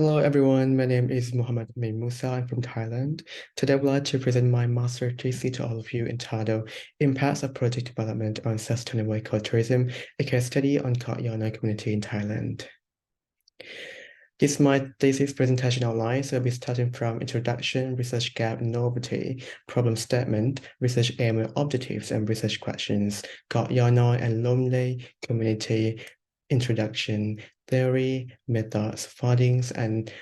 Hello everyone, my name is Muhammad Amin Musa. I'm from Thailand. Today I would like to present my master thesis to all of you entitled Impacts of Project Development on Sustainable Ecotourism, a case study on Koh Yanai community in Thailand. This is my thesis presentation outline, so I'll be starting from introduction, research gap and novelty, problem statement, research aim and objectives, and research questions, Koh Yanai and Lomley community, introduction, theory, methods, findings, and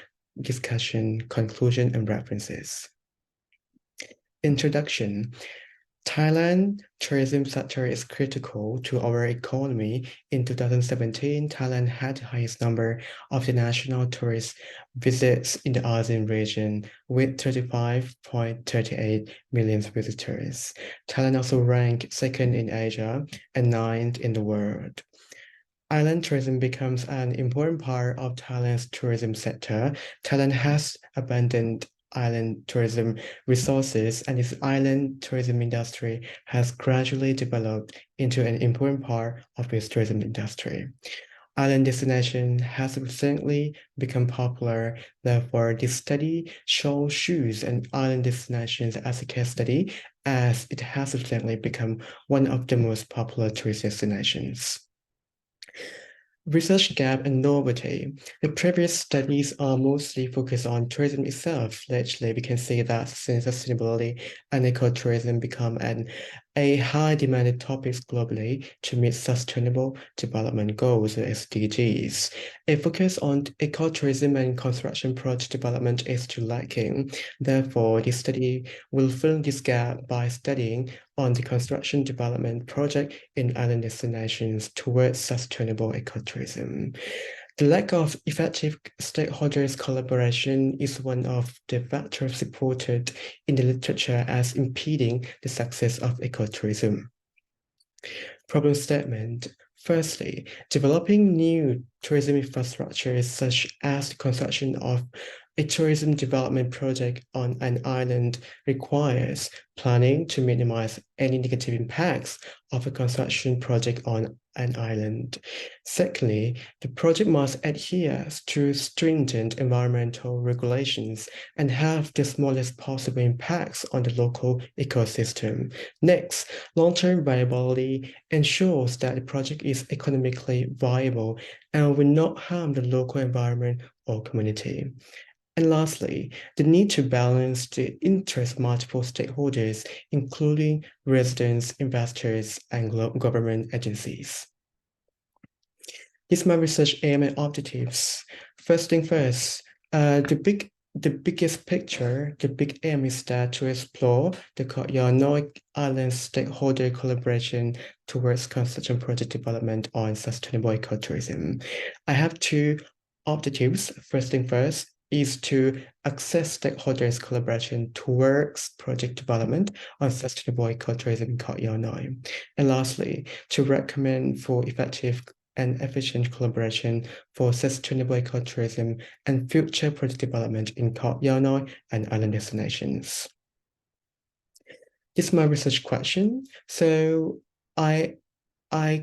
discussion, conclusion, and references. Introduction. Thailand tourism sector is critical to our economy. In 2017, Thailand had the highest number of international tourist visits in the ASEAN region with 35.38 million visitors. Thailand also ranked second in Asia and ninth in the world. Island tourism becomes an important part of Thailand's tourism sector. Thailand has abundant island tourism resources, and its island tourism industry has gradually developed into an important part of its tourism industry. Island destination has recently become popular. Therefore, this study choose an island destinations as a case study, as it has recently become one of the most popular tourist destinations. Research gap and novelty. The previous studies are mostly focused on tourism itself. Lately, we can see that since sustainability and ecotourism become a high demanded topics globally to meet sustainable development goals, or SDGs. A focus on ecotourism and construction project development is too lacking. Therefore, this study will fill this gap by studying on the construction development project in island destinations towards sustainable ecotourism. The lack of effective stakeholders collaboration is one of the factors supported in the literature as impeding the success of ecotourism. Problem statement. Firstly, developing new tourism infrastructures such as the construction of a tourism development project on an island requires planning to minimize any negative impacts of a construction project on an island. Secondly, the project must adhere to stringent environmental regulations and have the smallest possible impacts on the local ecosystem. Next, long-term viability ensures that the project is economically viable and will not harm the local environment or community. And lastly, the need to balance the interest of multiple stakeholders, including residents, investors, and government agencies. This is my research aim and objectives. First thing first, the biggest picture, the big aim is that to explore the Koh Yanai Island stakeholder collaboration towards construction project development on sustainable ecotourism. I have two objectives. First thing first is to access stakeholders' collaboration towards project development on sustainable ecotourism in Koh Yanai. And lastly, to recommend for effective and efficient collaboration for sustainable ecotourism and future project development in Koh Yanai and island destinations. This is my research question. So I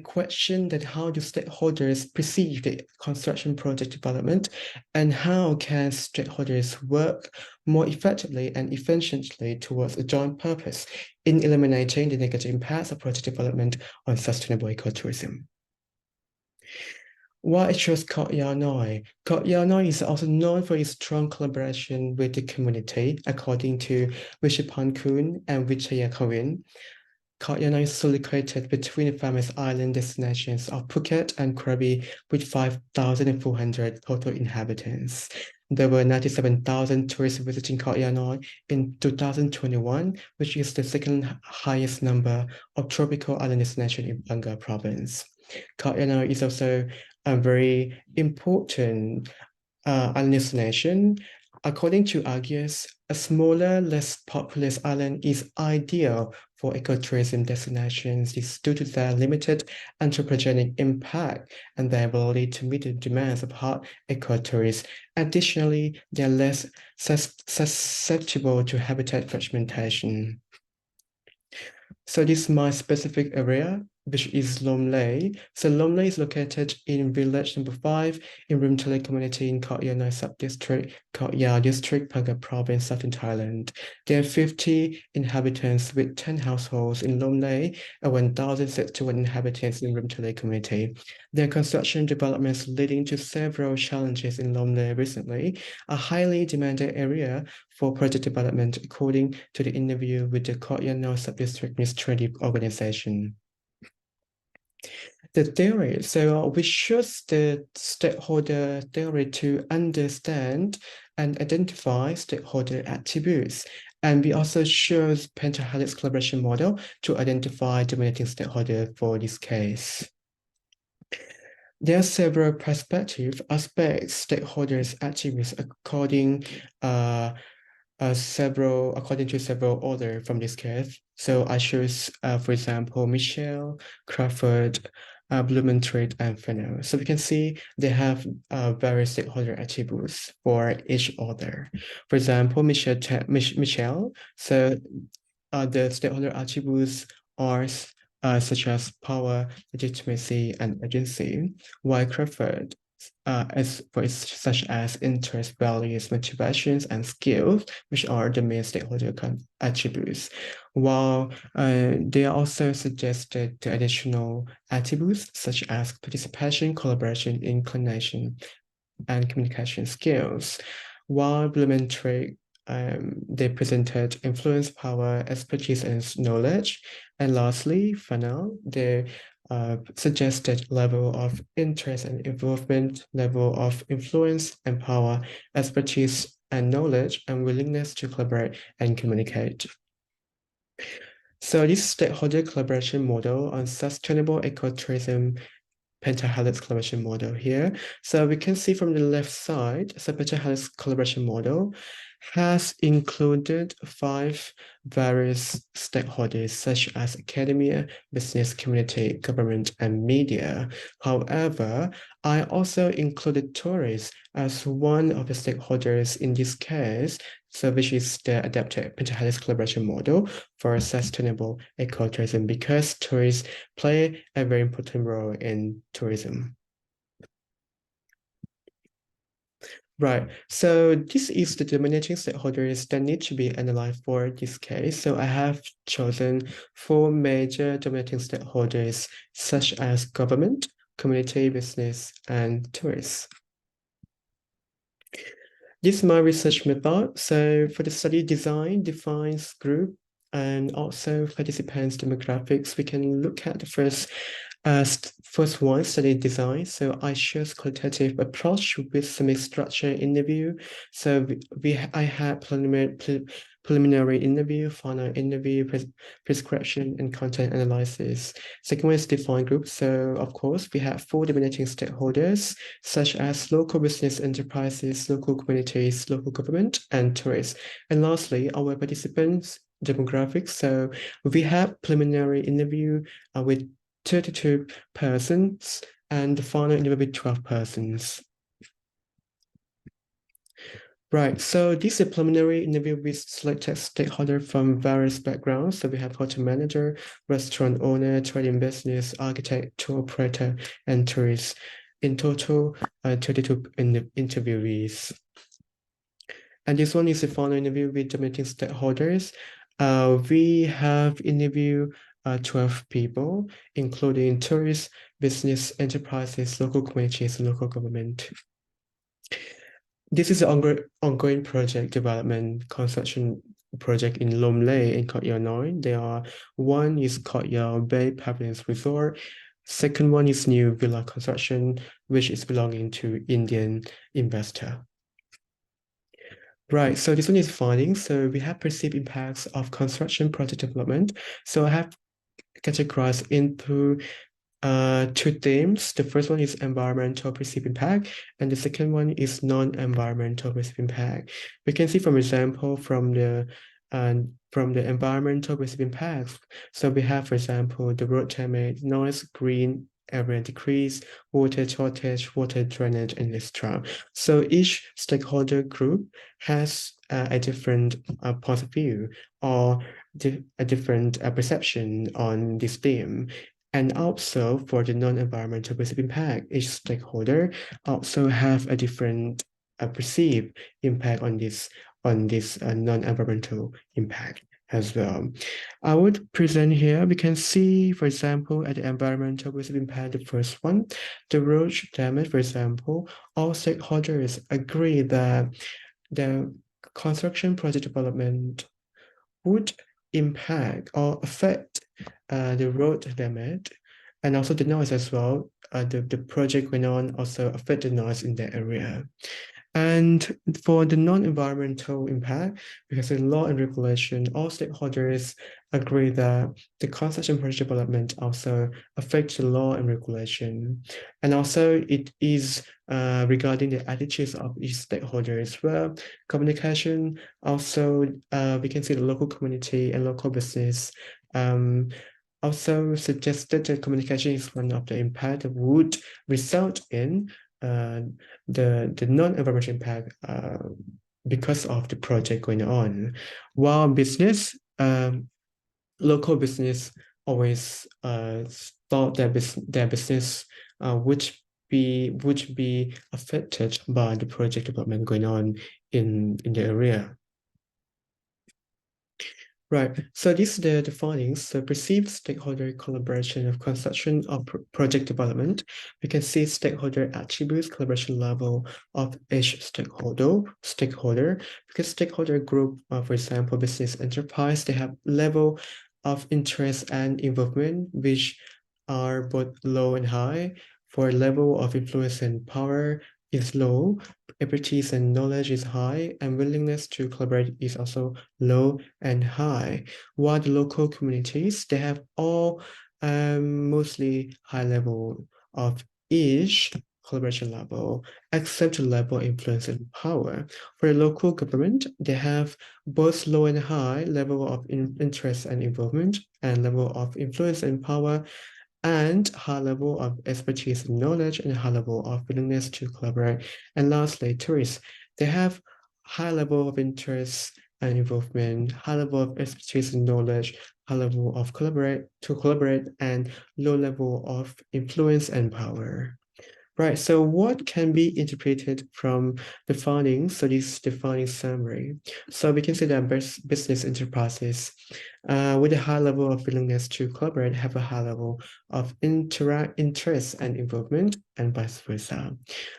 question that how do stakeholders perceive the construction project development and how can stakeholders work more effectively and efficiently towards a joint purpose in eliminating the negative impacts of project development on sustainable ecotourism. Why I chose Koh Yanai? Koh Yanai is also known for its strong collaboration with the community, according to Vishapankun and Vichayakawin. Koh Yanai is located between the famous island destinations of Phuket and Krabi with 5,400 total inhabitants. There were 97,000 tourists visiting Koh Yanai in 2021, which is the second highest number of tropical island destination in Bangka province. Koh Yanai is also a very important island destination. According to Agios, a smaller, less populous island is ideal for ecotourism destinations due to their limited anthropogenic impact and their ability to meet the demands of hot ecotourists. Additionally, they are less susceptible to habitat fragmentation. So this is my specific area, which is Lomley. So Lomley is located in village number 5 in Rimtale community in Khao Yai sub-district, Khao Yai district, Phang province, southern Thailand. There are 50 inhabitants with 10 households in Lomley and 1,061 inhabitants in Rimtale community. There are construction developments leading to several challenges in Lomley recently, a highly demanded area for project development according to the interview with the Khao Yai sub-district administrative organization. The theory. So we choose the stakeholder theory to understand and identify stakeholder attributes. And we also chose pentahelix collaboration model to identify dominating stakeholder for this case. There are several perspective aspects, stakeholders attributes according to several order from this case. So I choose, for example, Michelle, Crawford, Blumentritt, and Fennell. So we can see they have various stakeholder attributes for each order. For example, Michelle. So the stakeholder attributes are such as power, legitimacy, and agency, while Crawford such as interest, values, motivations, and skills, which are the main stakeholder attributes. While they also suggested the additional attributes such as participation, collaboration, inclination, and communication skills. While Blumentritt, they presented influence, power, expertise, and knowledge. And lastly, Fanal, they suggested level of interest and involvement, level of influence and power, expertise and knowledge, and willingness to collaborate and communicate. So this stakeholder collaboration model on sustainable ecotourism pentahelix collaboration model here. So we can see from the left side, so pentahelix collaboration model has included 5 various stakeholders such as academia, business, community, government, and media. However, I also included tourists as one of the stakeholders in this case, so which is the adapted pentahelix collaboration model for sustainable ecotourism because tourists play a very important role in tourism. Right, so this is the dominating stakeholders that need to be analyzed for this case. So I have chosen 4 major dominating stakeholders, such as government, community, business, and tourists. This is my research method. So for the study design, defines group, and also participants demographics, we can look at the first one, study design. So I chose qualitative approach with semi-structure interview. So I had preliminary interview, final interview, prescription, and content analysis. Second one is define group. So of course, we have 4 dominating stakeholders, such as local business enterprises, local communities, local government, and tourists. And lastly, our participants demographics. So we have preliminary interview with 32 persons and the final interview with 12 persons. Right, so this is a preliminary interview with selected stakeholders from various backgrounds. So we have hotel manager, restaurant owner, trading business, architect, tour operator, and tourists. In total, 32 interviewees. And this one is the final interview with the meeting stakeholders. We have interviewed 12 people, including tourists, business enterprises, local communities, and local government. This is an ongoing project development construction project in Lomley in Khao Yai Noi. There are one is Khao Yai Bay Pavilions Resort. Second one is new villa construction, which is belonging to Indian investor. Right, so this one is findings. So we have perceived impacts of construction project development. So I have categorized into 2 themes. The first one is environmental perceived impact, and the second one is non-environmental perceived impact. We can see, for example, from the environmental perceived impacts. So we have, for example, the road damage, noise, green area decrease, water shortage, water drainage, and etc. So each stakeholder group has a different point of view or a different perception on this theme. And also for the non-environmental perceived impact, each stakeholder also have a different perceived impact on this non-environmental impact as well. I would present here, we can see, for example, at the environmental perceived impact, the first one, the road damage, for example, all stakeholders agree that the construction project development would impact or affect the road damage and also the noise as well. The project going on also affect the noise in that area. And for the non-environmental impact, because in law and regulation, all stakeholders agree that the construction project development also affects the law and regulation. And also it is regarding the attitudes of each stakeholder as well. Communication, also we can see the local community and local business also suggested that communication is one of the impact that would result in the non-environmental impact because of the project going on. While business, local business always thought their business would be affected by the project development going on in the area. Right, so these are the findings. So perceived stakeholder collaboration of construction of project development. We can see stakeholder attributes, collaboration level of each stakeholder, because stakeholder group, for example, business enterprise, they have level of interest and involvement, which are both low and high. For level of influence and power is low, expertise and knowledge is high, and willingness to collaborate is also low and high. While the local communities, they have all mostly high level of each collaboration level, except the level of influence and power. For the local government, they have both low and high level of interest and involvement, and level of influence and power, and high level of expertise and knowledge, and high level of willingness to collaborate. And lastly, tourists, they have high level of interest and involvement, high level of expertise and knowledge, high level of collaborate, and low level of influence and power. Right, so what can be interpreted from the findings? So this is the findings summary. So we can say that business enterprises with a high level of willingness to collaborate have a high level of interest and involvement, and vice versa.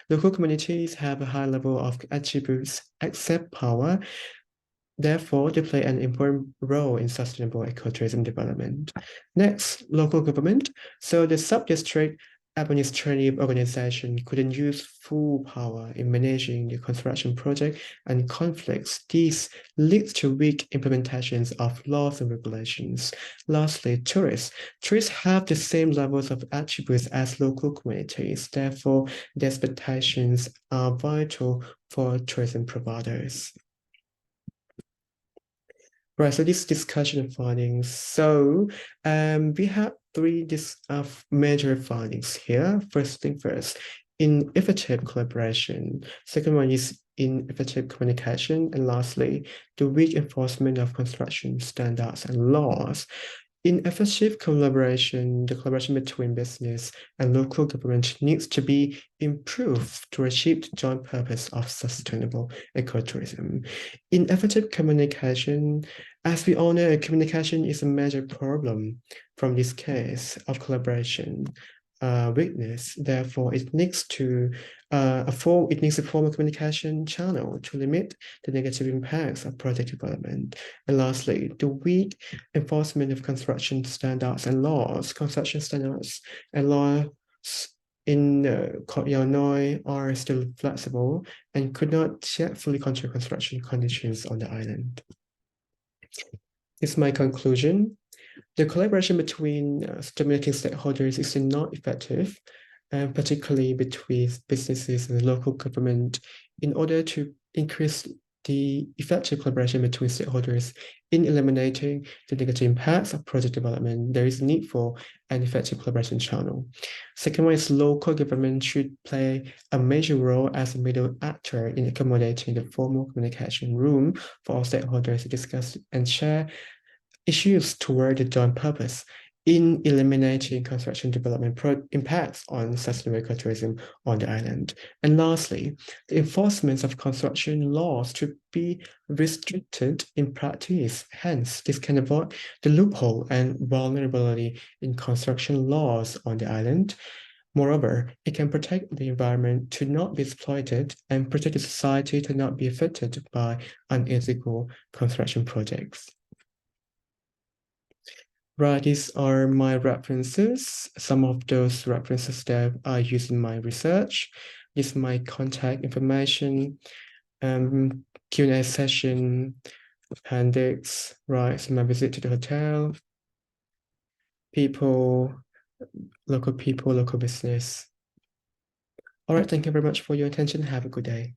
Local communities have a high level of attributes except power. Therefore, they play an important role in sustainable ecotourism development. Next, local government. So the sub-district administrative organization couldn't use full power in managing the construction project and conflicts. This leads to weak implementations of laws and regulations. Lastly, tourists. Tourists have the same levels of attributes as local communities. Therefore, their expectations are vital for tourism providers. Right, so this discussion of findings. So we have three major findings here. First thing first, ineffective collaboration. Second one is ineffective communication. And lastly, the weak enforcement of construction standards and laws. In effective collaboration, the collaboration between business and local government needs to be improved to achieve the joint purpose of sustainable ecotourism. In effective communication, as we all know, communication is a major problem from this case of collaboration weakness. Therefore, it needs a formal communication channel to limit the negative impacts of project development. And lastly, the weak enforcement of construction standards and laws. Construction standards and laws in Illinois are still flexible and could not yet fully control construction conditions on the island. This is my conclusion. The collaboration between stimulating stakeholders is not effective, particularly between businesses and the local government. In order to increase the effective collaboration between stakeholders in eliminating the negative impacts of project development, there is a need for an effective collaboration channel. Second one is local government should play a major role as a middle actor in accommodating the formal communication room for all stakeholders to discuss and share issues toward the joint purpose. in eliminating construction development impacts on sustainable ecotourism on the island. And lastly, the enforcement of construction laws to be restricted in practice. Hence, this can avoid the loophole and vulnerability in construction laws on the island. Moreover, it can protect the environment to not be exploited and protect the society to not be affected by unethical construction projects. Right, these are my references. Some of those references that I use in my research. This is my contact information, Q&A session, appendix, right? So my visit to the hotel, local people, local business. All right, thank you very much for your attention. Have a good day.